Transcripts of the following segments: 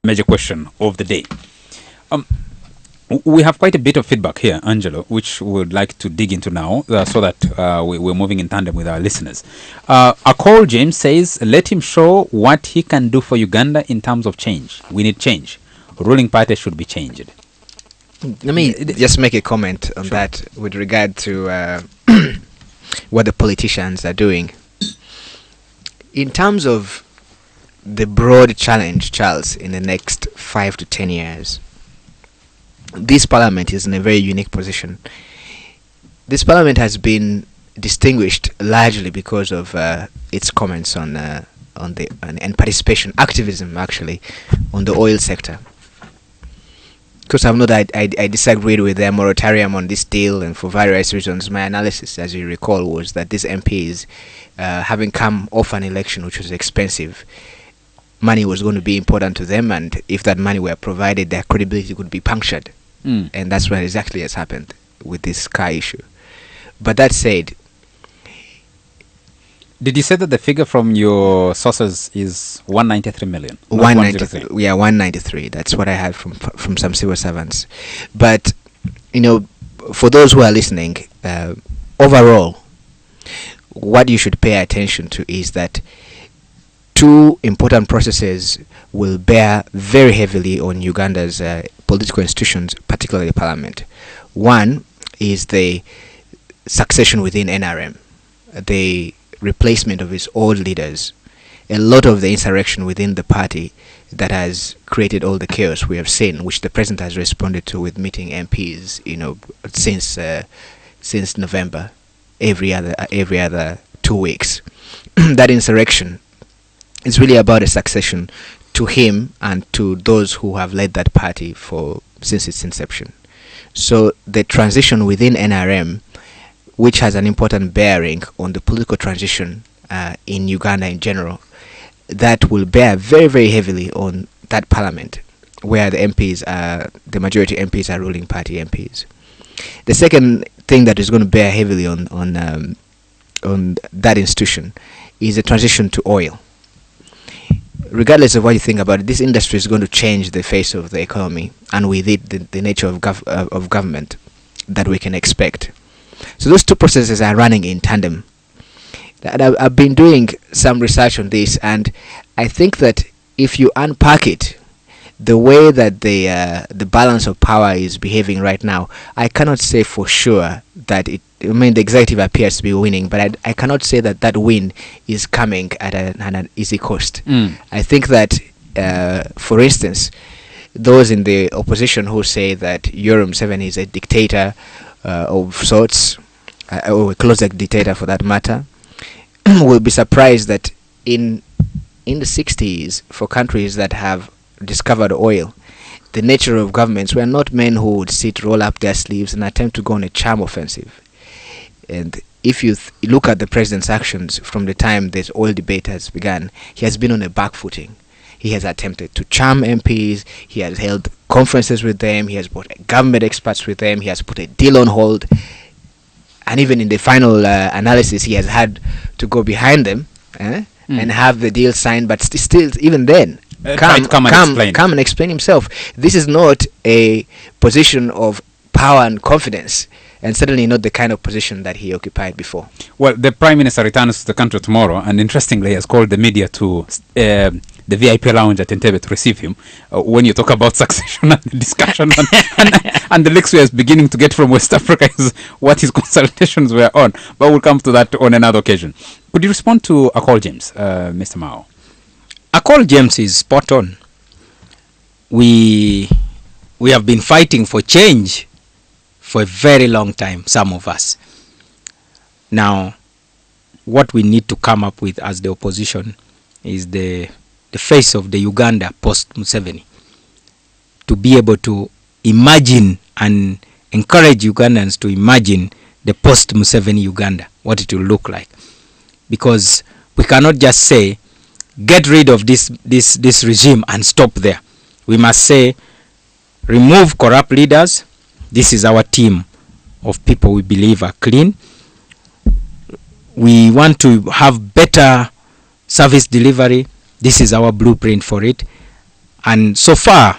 major question of the day. We have quite a bit of feedback here, Angelo, which we would like to dig into now so that we're moving in tandem with our listeners. Akol James says, let him show what he can do for Uganda in terms of change. We need change. Ruling party should be changed. Let me just make a comment on that with regard to what the politicians are doing. In terms of the broad challenge, Charles, in the next 5 to 10 years, this parliament is in a very unique position. This parliament has been distinguished largely because of its comments on and participation, activism actually, on the oil sector. Because I know that I disagreed with their moratorium on this deal, and for various reasons, my analysis, as you recall, was that these MPs, having come off an election which was expensive, money was going to be important to them, and if that money were provided, their credibility could be punctured. And that's what exactly has happened with this car issue. But that said, did you say that the figure from your sources is 193 million? 193. Yeah, 193. That's what I had from some civil servants. But, you know, for those who are listening, overall, what you should pay attention to is that two important processes will bear very heavily on Uganda's political institutions, particularly parliament. One is the succession within NRM, the replacement of its old leaders. A lot of the insurrection within the party that has created all the chaos we have seen, which the president has responded to with meeting MPs, you know, since November, every other 2 weeks. That insurrection is really about a succession to him and to those who have led that party since its inception. So the transition within NRM, which has an important bearing on the political transition in Uganda in general, that will bear very, very heavily on that parliament, where the majority MPs are ruling party MPs. The second thing that is going to bear heavily on that institution is the transition to oil. Regardless of what you think about it, this industry is going to change the face of the economy, and with it, the nature of government that we can expect. So those two processes are running in tandem. I've been doing some research on this, and I think that if you unpack it, the way that the balance of power is behaving right now, I cannot say for sure that the executive appears to be winning, but I cannot say that win is coming at an easy cost. I think that, for instance, those in the opposition who say that Yoweri Museveni is a dictator of sorts, or a closet dictator for that matter, will be surprised that in the 60s, for countries that have discovered oil, the nature of governments were not men who would roll up their sleeves and attempt to go on a charm offensive. And if you look at the president's actions from the time this oil debate has begun, he has been on a back footing. He has attempted to charm MPs, he has held conferences with them, he has brought government experts with them, he has put a deal on hold, and even in the final analysis, he has had to go behind them and have the deal signed, but still, even then, come and explain himself. This is not a position of power and confidence, and certainly not the kind of position that he occupied before. Well, the Prime Minister returns to the country tomorrow, and interestingly has called the media to the VIP lounge at Entebbe to receive him. When you talk about succession and the discussion and the leaks we are beginning to get from West Africa is what his consultations were on. But we'll come to that on another occasion. Could you respond to Akol James, Mr. Mao? Akol James is spot on. We have been fighting for change for a very long time, some of us. Now, what we need to come up with as the opposition is the face of the Uganda post-Museveni, to be able to imagine and encourage Ugandans to imagine the post-Museveni Uganda, what it will look like. Because we cannot just say, get rid of this regime and stop there. We must say, remove corrupt leaders. This is our team of people we believe are clean. We want to have better service delivery. This is our blueprint for it. And so far,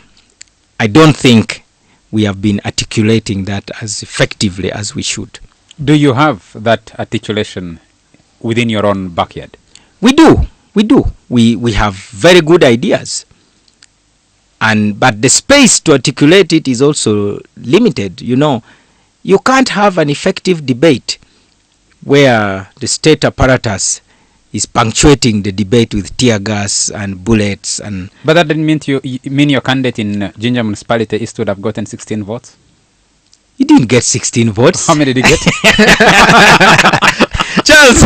I don't think we have been articulating that as effectively as we should. Do you have that articulation within your own backyard? We do. We have very good ideas. But the space to articulate it is also limited. You know, you can't have an effective debate where the state apparatus is punctuating the debate with tear gas and bullets. But that didn't mean your candidate in Ginger Municipality East would have gotten 16 votes? He didn't get 16 votes. How many did he get? Charles,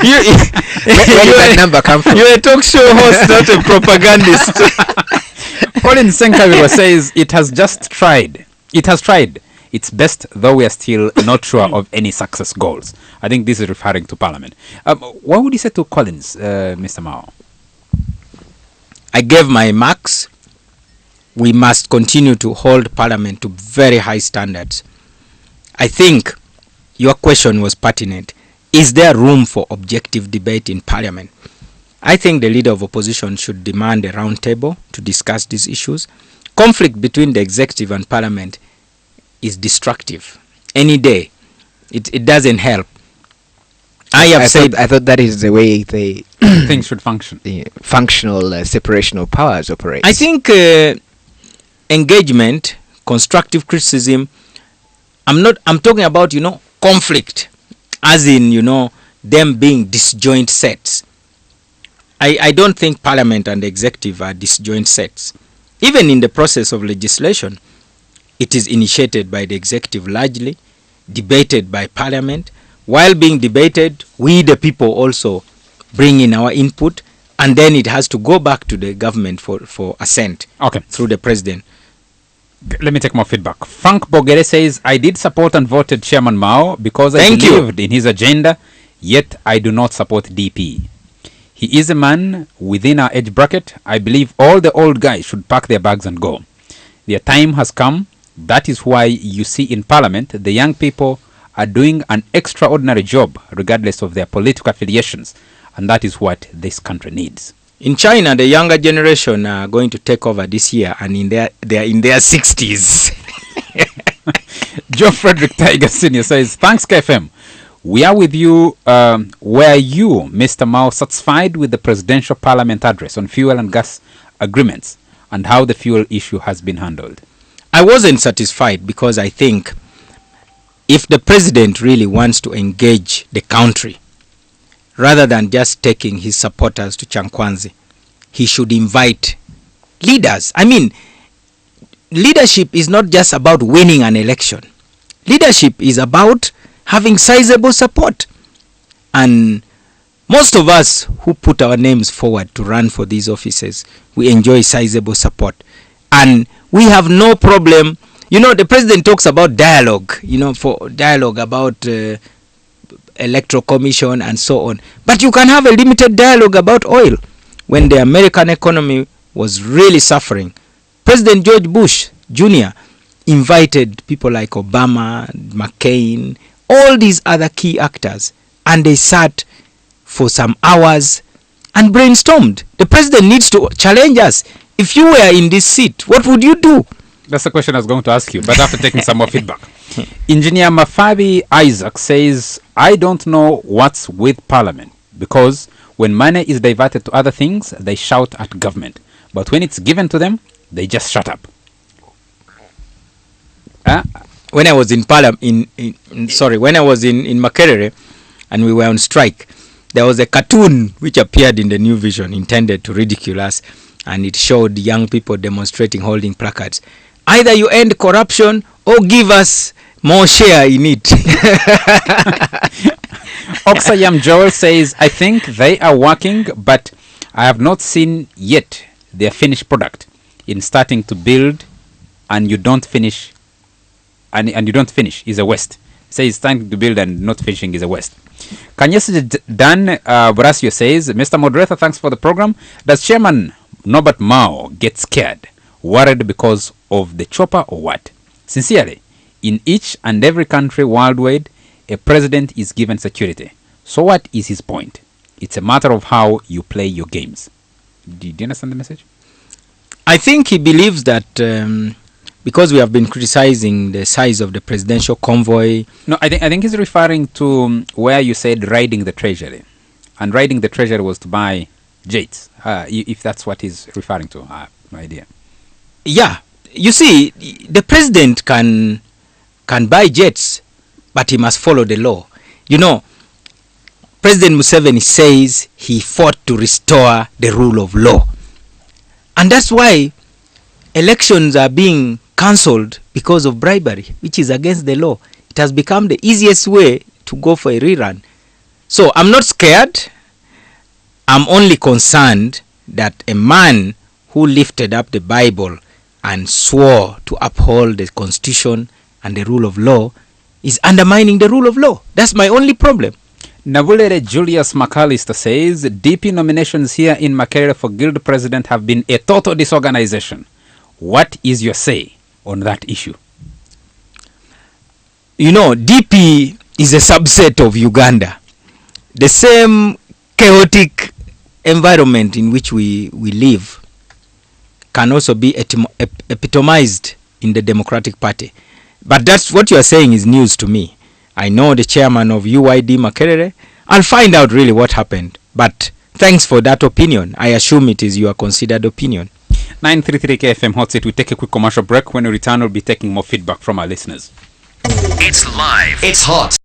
Where did that number come from? you're a talk show host, not a propagandist. Colin Senkawiro says it has just tried. It has tried its best, though we are still not sure of any success goals. I think this is referring to Parliament. What would you say to Collins, Mr. Mao? I gave my marks. We must continue to hold Parliament to very high standards. I think your question was pertinent. Is there room for objective debate in Parliament? I think the leader of opposition should demand a round table to discuss these issues. Conflict between the executive and Parliament is destructive. Any day, it doesn't help. I thought that is the way they Things should function. the functional separation of powers operates. I think engagement, constructive criticism. I'm talking about, conflict, as in, them being disjoint sets. I don't think Parliament and the executive are disjoint sets. Even in the process of legislation, it is initiated by the executive largely, debated by Parliament. While being debated, we the people also bring in our input, and then it has to go back to the government for assent through the president. Let me take more feedback. Frank Bogere says, I did support and voted Chairman Mao because I Thank you. believed in his agenda, yet I do not support DP. He is a man within our age bracket. I believe all the old guys should pack their bags and go. Their time has come. That is why you see in Parliament the young people are doing an extraordinary job regardless of their political affiliations, and that is what this country needs. In China, the younger generation are going to take over this year, and they are in their 60s. Joe Frederick Tiger Sr. says, thanks KFM. We are with you. Were you, Mr. Mao, satisfied with the presidential parliament address on fuel and gas agreements and how the fuel issue has been handled? I wasn't satisfied because I think if the president really wants to engage the country, rather than just taking his supporters to Chankwanzi, he should invite leaders. I mean, leadership is not just about winning an election. Leadership is about having sizable support. And most of us who put our names forward to run for these offices, we enjoy sizable support. And we have no problem. The president talks about dialogue, for dialogue about electoral commission and so on. But you can have a limited dialogue about oil. When the American economy was really suffering, President George Bush Jr. invited people like Obama, McCain, all these other key actors, and they sat for some hours and brainstormed. The president needs to challenge us. If you were in this seat, what would you do? That's the question I was going to ask you, but after taking some more feedback. Engineer Mafabi Isaac says, I don't know what's with Parliament, because when money is diverted to other things, they shout at government. But when it's given to them, they just shut up. When I was in when I was in Makerere and we were on strike, there was a cartoon which appeared in the New Vision intended to ridicule us, and it showed young people demonstrating, holding placards. Either you end corruption or give us more share in it. Oxayam Joel says, I think they are working, but I have not seen yet their finished product. In starting to build and you don't finish, and you don't finish is a waste. Says starting to build and not finishing is a waste. Kanyesi Dan Brasio says, Mr. Moderator, thanks for the program. Does Chairman Nobert Mao get scared, worried because of the chopper or what? Sincerely, in each and every country worldwide, a president is given security. So what is his point? It's a matter of how you play your games. Do you understand the message? I think he believes that because we have been criticizing the size of the presidential convoy. No, I think he's referring to where you said riding the treasury. And riding the treasury was to buy jets, if that's what he's referring to. No idea. Yeah. You see, the president can buy jets, but he must follow the law. You know, President Museveni says he fought to restore the rule of law. And that's why elections are being cancelled because of bribery, which is against the law. It has become the easiest way to go for a rerun. So I'm not scared. I'm only concerned that a man who lifted up the Bible and swore to uphold the Constitution and the rule of law is undermining the rule of law. That's my only problem. Nabulere Julius McAllister says DP nominations here in Makerere for guild president have been a total disorganization. What is your say on that issue? You know, DP is a subset of Uganda. The same chaotic environment in which we live can also be epitomized in the Democratic Party. But that's what you are saying is news to me. I know the chairman of UYD Makerere. I'll find out really what happened. But thanks for that opinion. I assume it is your considered opinion. 933 KFM Hot Seat. We take a quick commercial break. When we return, we'll be taking more feedback from our listeners. It's live. It's hot.